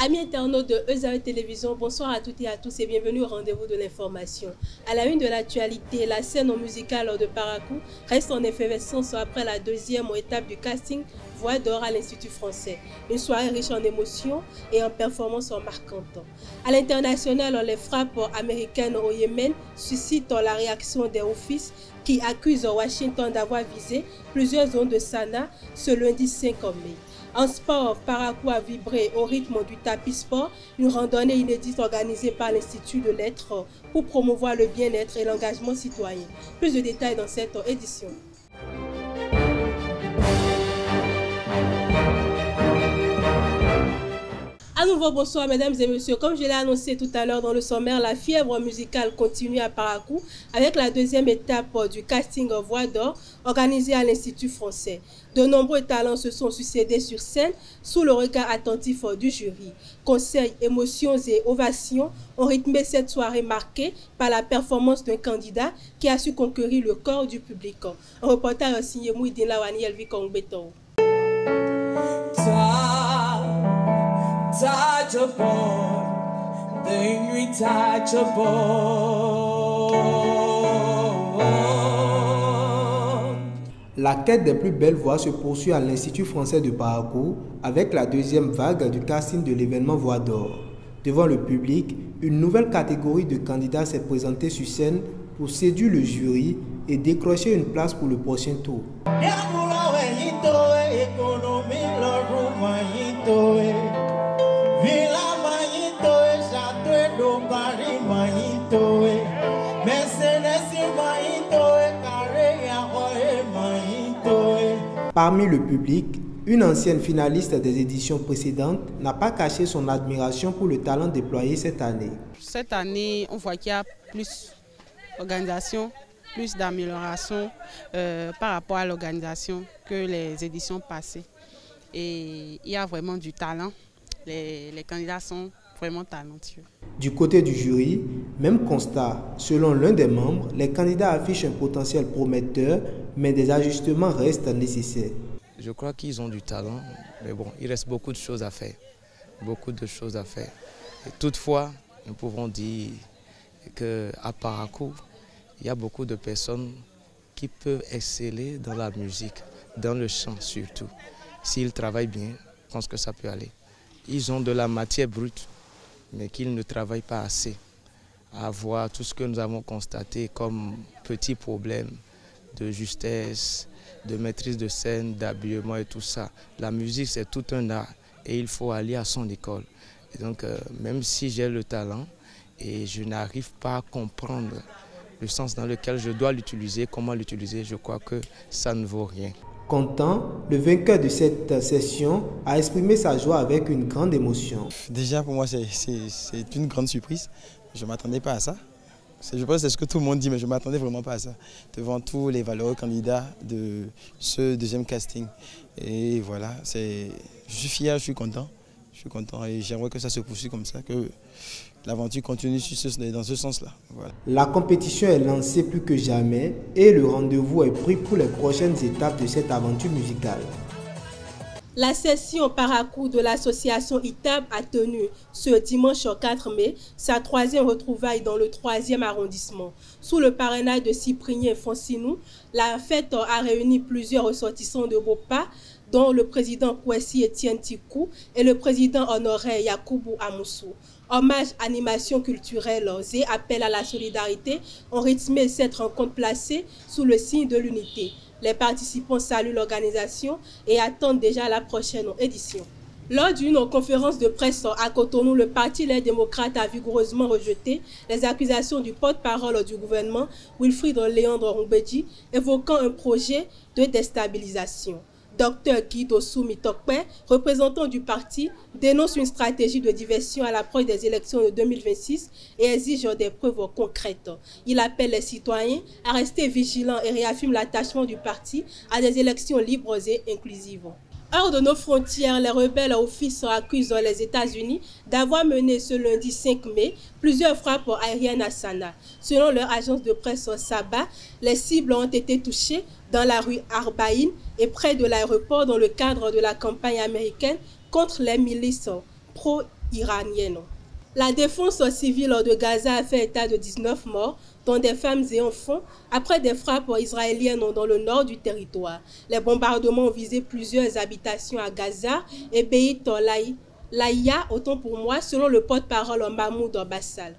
Amis internautes de EZAE Télévision, bonsoir à toutes et à tous et bienvenue au rendez-vous de l'information. À la une de l'actualité, la scène musicale de Parakou reste en effervescence après la deuxième étape du casting Voix d'Or à l'Institut français. Une soirée riche en émotions et en performances marquantes. À l'international, les frappes américaines au Yémen suscitent la réaction des offices qui accusent Washington d'avoir visé plusieurs zones de Sanaa ce lundi 5 mai. En sport, Parakou a vibré au rythme du tapis sport, une randonnée inédite organisée par l'Institut de Lettres pour promouvoir le bien-être et l'engagement citoyen. Plus de détails dans cette édition. À nouveau, bonsoir mesdames et messieurs. Comme je l'ai annoncé tout à l'heure dans le sommaire, la fièvre musicale continue à Parakou avec la deuxième étape du casting Voix d'Or organisé à l'Institut français. De nombreux talents se sont succédés sur scène sous le regard attentif du jury. Conseils, émotions et ovations ont rythmé cette soirée marquée par la performance d'un candidat qui a su conquérir le corps du public. Un reportage signé Mouidine Lawani Elvi Kongbeto. La quête des plus belles voix se poursuit à l'Institut français de Parakou avec la deuxième vague du casting de l'événement Voix d'Or. Devant le public, une nouvelle catégorie de candidats s'est présentée sur scène pour séduire le jury et décrocher une place pour le prochain tour. Parmi le public, une ancienne finaliste des éditions précédentes n'a pas caché son admiration pour le talent déployé cette année. Cette année, on voit qu'il y a plus d'organisation, plus d'amélioration par rapport à l'organisation que les éditions passées. Et il y a vraiment du talent. Les candidats sont vraiment talentueux. Du côté du jury, même constat. Selon l'un des membres, les candidats affichent un potentiel prometteur, mais des ajustements restent nécessaires. Je crois qu'ils ont du talent, mais bon, il reste beaucoup de choses à faire. Beaucoup de choses à faire. Et toutefois, nous pouvons dire qu'à Parakou, il y a beaucoup de personnes qui peuvent exceller dans la musique, dans le chant surtout. S'ils travaillent bien, je pense que ça peut aller. Ils ont de la matière brute, mais qu'ils ne travaillent pas assez à voir tout ce que nous avons constaté comme petits problèmes de justesse, de maîtrise de scène, d'habillement et tout ça. La musique, c'est tout un art et il faut aller à son école. Et donc, même si j'ai le talent et je n'arrive pas à comprendre le sens dans lequel je dois l'utiliser, comment l'utiliser, je crois que ça ne vaut rien. Content, le vainqueur de cette session a exprimé sa joie avec une grande émotion. Déjà pour moi c'est une grande surprise, je ne m'attendais pas à ça. Je pense que c'est ce que tout le monde dit, mais je ne m'attendais vraiment pas à ça. Devant tous les valeureux candidats de ce deuxième casting. Et voilà, je suis fier, je suis content et j'aimerais que ça se poursuive comme ça, que l'aventure continue dans ce sens-là. Voilà. La compétition est lancée plus que jamais et le rendez-vous est pris pour les prochaines étapes de cette aventure musicale. La session Parakou de l'association ITAB a tenu ce dimanche 4 mai sa troisième retrouvaille dans le 3e arrondissement. Sous le parrainage de Cyprien Fonsinou, la fête a réuni plusieurs ressortissants de Bopa, dont le président Kwesi Etienne Tikou et le président honoraire Yakoubou Amoussou. Hommage, animation culturelle et appel à la solidarité ont rythmé cette rencontre placée sous le signe de l'unité. Les participants saluent l'organisation et attendent déjà la prochaine édition. Lors d'une conférence de presse à Cotonou, le Parti Les Démocrates a vigoureusement rejeté les accusations du porte-parole du gouvernement, Wilfried Léandre Rumbedji, évoquant un projet de déstabilisation. Dr Guido Soumitokpe, représentant du parti, dénonce une stratégie de diversion à l'approche des élections de 2026 et exige des preuves concrètes. Il appelle les citoyens à rester vigilants et réaffirme l'attachement du parti à des élections libres et inclusives. Hors de nos frontières, les rebelles office accusent les États-Unis d'avoir mené ce lundi 5 mai plusieurs frappes aériennes à Sanaa. Selon leur agence de presse Saba, les cibles ont été touchées dans la rue Arbaïn et près de l'aéroport dans le cadre de la campagne américaine contre les milices iranienne. La défense civile de Gaza a fait état de 19 morts, dont des femmes et enfants, après des frappes israéliennes dans le nord du territoire. Les bombardements ont visé plusieurs habitations à Gaza et Beit Laïa, autant pour moi, selon le porte-parole Mahmoud Bassal.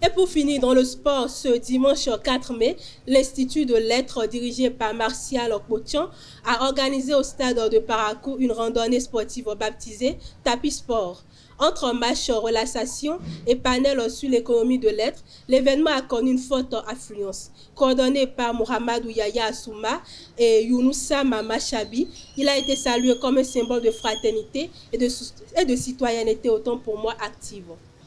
Et pour finir, dans le sport, ce dimanche 4 mai, l'Institut de lettres dirigé par Martial Okpotian a organisé au stade de Parakou une randonnée sportive baptisée Tapis Sport. Entre matchs, relaxation et panel sur l'économie de lettres, l'événement a connu une forte affluence. Coordonné par Mohamedou Yaya Assouma et Younoussa Mama Chabi, il a été salué comme un symbole de fraternité et de citoyenneté, autant pour moi active.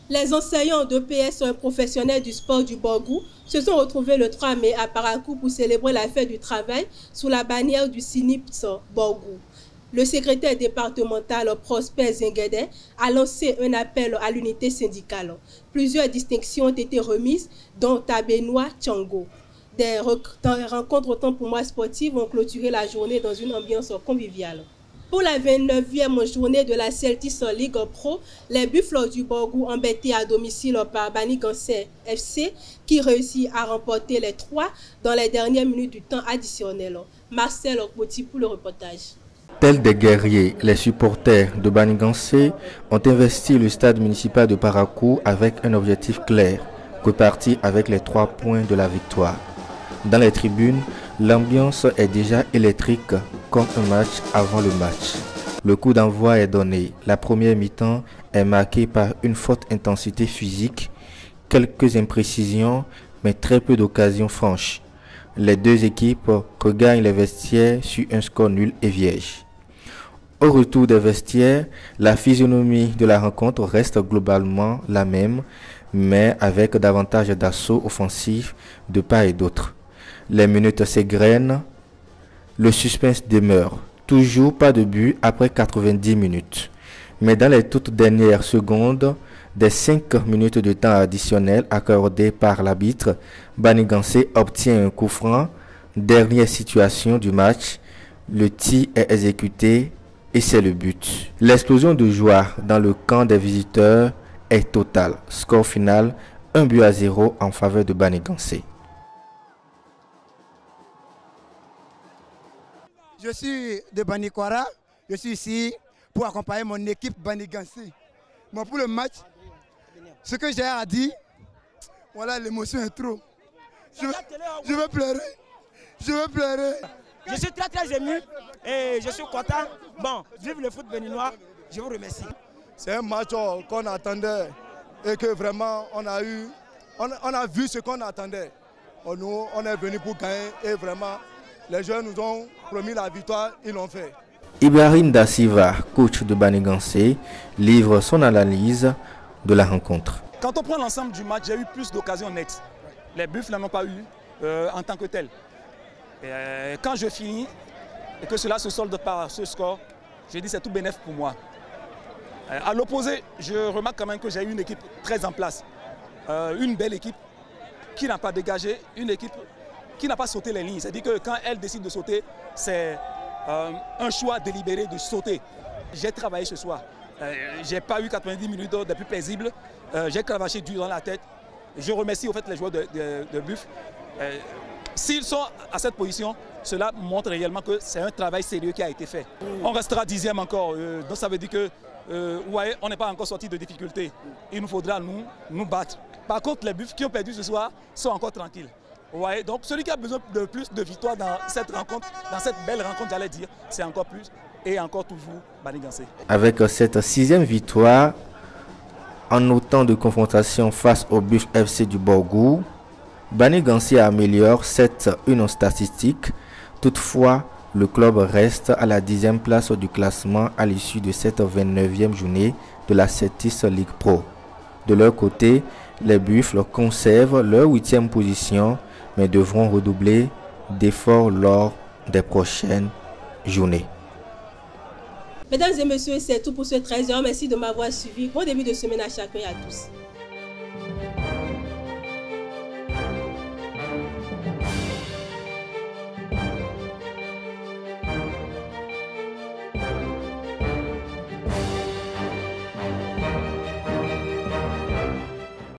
Les enseignants d'EPS professionnels du sport du Borgou se sont retrouvés le 3 mai à Parakou pour célébrer la fête du travail sous la bannière du SINIPS Borgou. Le secrétaire départemental Prosper Zenguedé a lancé un appel à l'unité syndicale. Plusieurs distinctions ont été remises, dont Tabenois Tchango. Des rencontres autant pour moi sportives ont clôturé la journée dans une ambiance conviviale. Pour la 29e journée de la Celtics League Pro, les Buffles du Borgou embêtés à domicile par Banigansé FC qui réussit à remporter les 3 dans les dernières minutes du temps additionnel. Marcel Okpoti pour le reportage. Tels des guerriers, les supporters de Banigansé ont investi le stade municipal de Parakou avec un objectif clair, repartir avec les 3 points de la victoire. Dans les tribunes, l'ambiance est déjà électrique comme un match avant le match. Le coup d'envoi est donné. La première mi-temps est marquée par une forte intensité physique, quelques imprécisions, mais très peu d'occasions franches. Les deux équipes regagnent les vestiaires sur un score nul et vierge. Au retour des vestiaires, la physionomie de la rencontre reste globalement la même, mais avec davantage d'assaut offensif de part et d'autre. Les minutes s'égrènent, le suspense demeure. Toujours pas de but après 90 minutes. Mais dans les toutes dernières secondes, des 5 minutes de temps additionnel accordés par l'arbitre, Banigansé obtient un coup franc. Dernière situation du match, le tir est exécuté et c'est le but. L'explosion de joie dans le camp des visiteurs est totale. Score final, 1-0 en faveur de Banigansé. Je suis de Banikwara, je suis ici pour accompagner mon équipe Banigansé. Bon, pour le match, ce que j'ai à dire, voilà, l'émotion est trop. Je veux pleurer. Je veux pleurer. Je suis très ému et je suis content. Bon, vive le foot béninois, je vous remercie. C'est un match qu'on attendait et que vraiment on a vu ce qu'on attendait. Nous, on est venu pour gagner et vraiment les jeunes nous ont promis la victoire, ils l'ont fait. Ibrahim Da Silva, coach de Banigansé, livre son analyse de la rencontre. Quand on prend l'ensemble du match, j'ai eu plus d'occasions nettes. Les Buffles n'en ont pas eu en tant que tel. Quand je finis et que cela se solde par ce score, je dis c'est tout bénéf pour moi. À l'opposé, je remarque quand même que j'ai une équipe très en place. Une belle équipe qui n'a pas dégagé, une équipe qui n'a pas sauté les lignes. C'est-à-dire que quand elle décide de sauter, c'est un choix délibéré de sauter. J'ai travaillé ce soir. Je n'ai pas eu 90 minutes de plus paisible. J'ai cravaché dur dans la tête. Je remercie au fait les joueurs de Buff. S'ils sont à cette position, cela montre réellement que c'est un travail sérieux qui a été fait. On restera 10e encore, donc ça veut dire que ouais, on n'est pas encore sorti de difficultés. Il nous faudra nous battre. Par contre, les Buffs qui ont perdu ce soir sont encore tranquilles. Ouais, donc celui qui a besoin de plus de victoires dans cette rencontre, dans cette belle rencontre, j'allais dire, c'est encore plus et encore toujours Banigansé. Avec cette 6e victoire, en autant de confrontations face au Buff FC du Borgou, Banigansé améliore cette une statistique. Toutefois, le club reste à la 10e place du classement à l'issue de cette 29e journée de la Celtics League Pro. De leur côté, les Buffles conservent leur 8e position, mais devront redoubler d'efforts lors des prochaines journées. Mesdames et messieurs, c'est tout pour ce 13h. Merci de m'avoir suivi. Bon début de semaine à chacun et à tous.